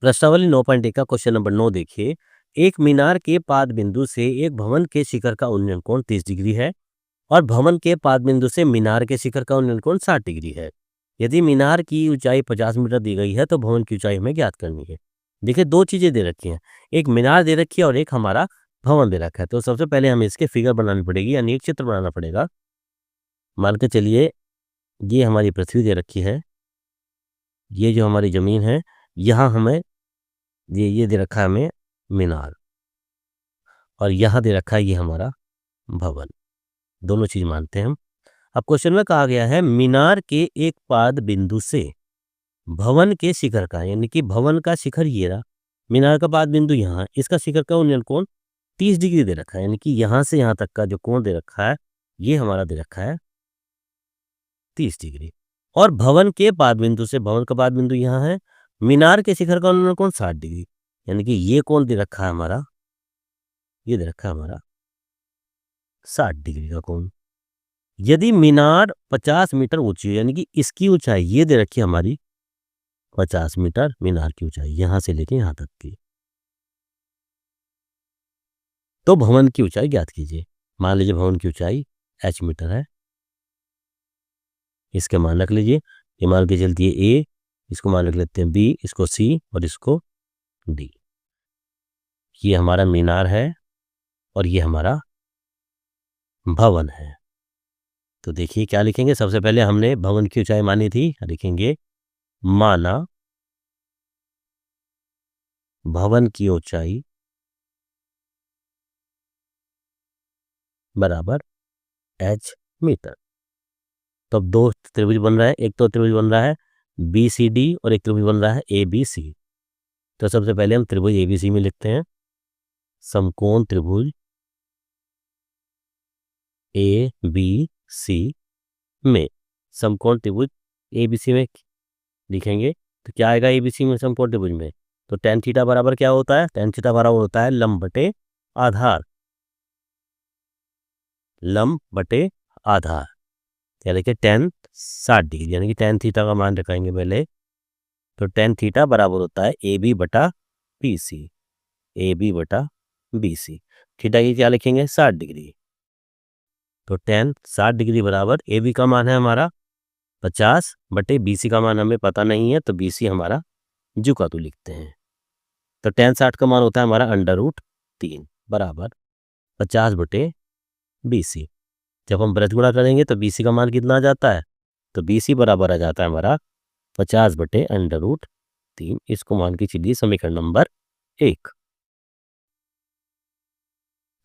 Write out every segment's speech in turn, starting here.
प्रश्नावली 9.1 का question number 9 देखिए। एक मीनार के पाद बिंदु से एक भवन के शिखर का उन्नयन कोण 30 डिग्री है और भवन के पाद बिंदु से मीनार के शिखर का उन्नयन कोण 60 डिग्री है। यदि मीनार की ऊंचाई 50 मीटर दी गई है तो भवन की ऊंचाई हमें ज्ञात करनी है। देखिए, दो चीजें दे रखी हैं, एक मीनार दे रखी है और एक हमारा भवन दे रखा है। तो सबसे पहले हमें इसके फिगर बनानी पड़ेगी, यानी एक चित्र बनाना पड़ेगा। मान के चलिए ये हमारी पृथ्वी दे रखी है, ये जो हमारी जमीन है, यहाँ हमें ये दे रखा है हमें मीनार, और यहाँ दे रखा है ये हमारा भवन। दोनों चीज मानते हैं हम। अब क्वेश्चन में कहा गया है मीनार के एक पाद बिंदु से भवन के शिखर का, यानी कि भवन का शिखर ये रहा, मीनार का पाद बिंदु यहाँ, इसका शिखर का उन्नयन कोण 30 डिग्री दे रखा है, यानी कि यहाँ से यहाँ तक का जो कोण दे रखा है ये हमारा दे रखा है 30 डिग्री। और भवन के पाद बिंदु से, भवन का पाद बिंदु यहाँ है, मीनार के शिखर का उन्नयन कोण 60 डिग्री, यानी कि ये कोण दे रखा है हमारा, ये दे रखा है हमारा 60 डिग्री का कोण। यदि मीनार 50 मीटर ऊंची है, यानी कि इसकी ऊंचाई ये दे रखी है हमारी 50 मीटर, मीनार की ऊंचाई यहां से लेके यहां तक की, तो भवन की ऊंचाई ज्ञात कीजिए। मान लीजिए भवन की ऊंचाई h मीटर है, इसके मान रख लीजिए। ये मान के चलती है a, इसको मान रख लेते हैं b, इसको c और इसको d। ये हमारा मीनार है और ये हमारा भवन है। तो देखिए क्या लिखेंगे, सबसे पहले हमने भवन की ऊंचाई मानी थी, लिखेंगे माना भवन की ऊंचाई बराबर h मीटर। तो अब दो त्रिभुज बन रहा है, एक तो त्रिभुज बन रहा है BCD और एक त्रिभुज बन रहा है ABC। तो सबसे पहले हम त्रिभुज ABC में लिखते हैं समकोण त्रिभुज ABC में, समकोण त्रिभुज ABC में लिखेंगे तो क्या आएगा ABC में समकोण त्रिभुज में, तो tan थीटा बराबर क्या होता है, tan थीटा बराबर होता है लंब बटे आधार, लंब बटे आधार, या देखिए tan 60 डिग्री, यानी कि tan थीटा का मान रखेंगे पहले, तो tan थीटा बराबर होता है AB बटा BC, AB बटा BC। थीटा की क्या लिखेंगे 60 डिग्री, तो tan 60 डिग्री बराबर AB का मान है हमारा 50 बटे BC का मान हमें पता नहीं है, तो BC हमारा झुका तो लिखते हैं। तो tan 60 का मान होता है हमारा √3 बराबर 50 बटे BC। जब हम ब्रज गुणा करेंगे तो BC का मान कितना आ जाता है, तो BC बराबर आ जाता है हमारा 50 बटे √3। इसको मान के चलिए समीकरण नंबर 1।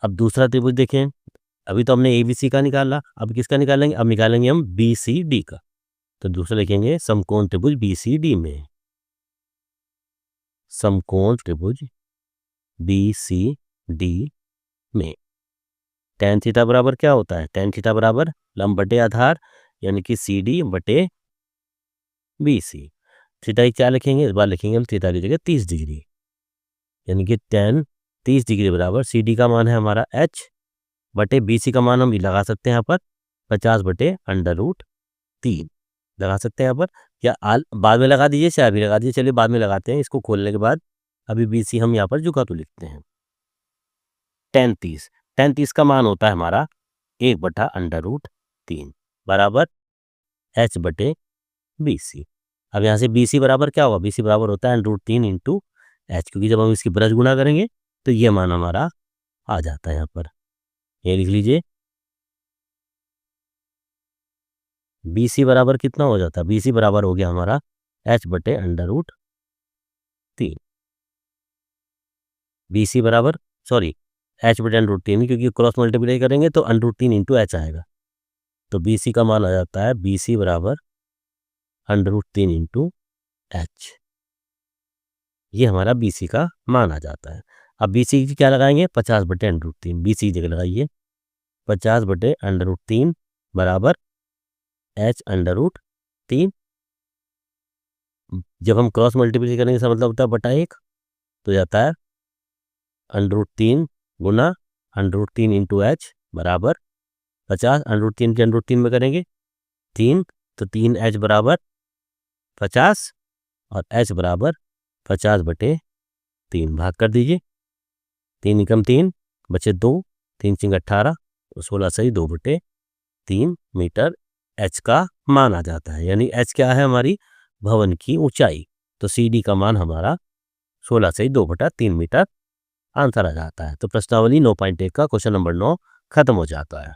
अब दूसरा त्रिभुज देखें, अभी तो हमने ABC का निकाला, अब किसका निकालेंगे, अब निकालेंगे हम BCD का। तो दूसरा लिखेंगे समकोण त्रिभुज BCD में, समकोण त्रिभुज BCD में tan थीटा बराबर क्या होता है, tan थीटा बराबर लंब बटे आधार, यानी कि CD बटे BC। थीटा की क्या लिखेंगे, इस बार लिखेंगे हम थीटा की जगह 30 डिग्री, यानी कि tan 30 डिग्री बराबर CD का मान है हमारा h बटे BC का मान हम लगा सकते हैं यहाँ पर 50 बटे √3 लगा सकते हैं यहाँ पर, या बाद में लगा दीजिए, चाहे अभी लगा दीजिए, चलिए बाद में लगाते हैं इसको खोलने के बाद। अभी BC हम यहाँ पर झुका तो लिखते हैं tan 30 का मान होता है हमारा 1 बटा √3 बराबर h बटे BC। अब यहाँ से BC बराबर क्या होगा, BC बराबर होता है √3 इंटू h, क्योंकि जब हम इसकी ब्रज गुणा करेंगे तो ये मान हमारा आ जाता है यहाँ पर, ये लिख लीजिए। BC बराबर कितना हो जाता है, BC बराबर हो गया हमारा h बटे √3। BC बराबर h बटे √3, क्योंकि क्रॉस मल्टीप्लाई करेंगे तो √3 इंटू h आएगा, तो BC का मान आ जाता है BC बराबर √3 इंटू h। ये हमारा BC का मान आ जाता है। अब BC की क्या लगाएंगे, 50 बटे √3, BC की जगह लगाइए 50 बटे √3 बराबर h √3। जब हम क्रॉस मल्टीप्लाई करेंगे इसका मतलब होता है बटा 1, तो जाता है √3 गुना √3 इंटू h बराबर 50, √3 के √3 में करेंगे 3, तो 3h बराबर 50 और h बराबर 50/3 भाग कर दीजिए। 3 एकम 3 बचे 2, 3 चिंग 18, 16 सही 2/3 मीटर एच का मान आ जाता है। यानी एच क्या है हमारी भवन की ऊंचाई, तो सी डी का मान हमारा 16 सही 2/3 मीटर आंसर आ जाता है। तो प्रश्नावली 9.1 का क्वेश्चन नंबर 9 खत्म हो जाता है।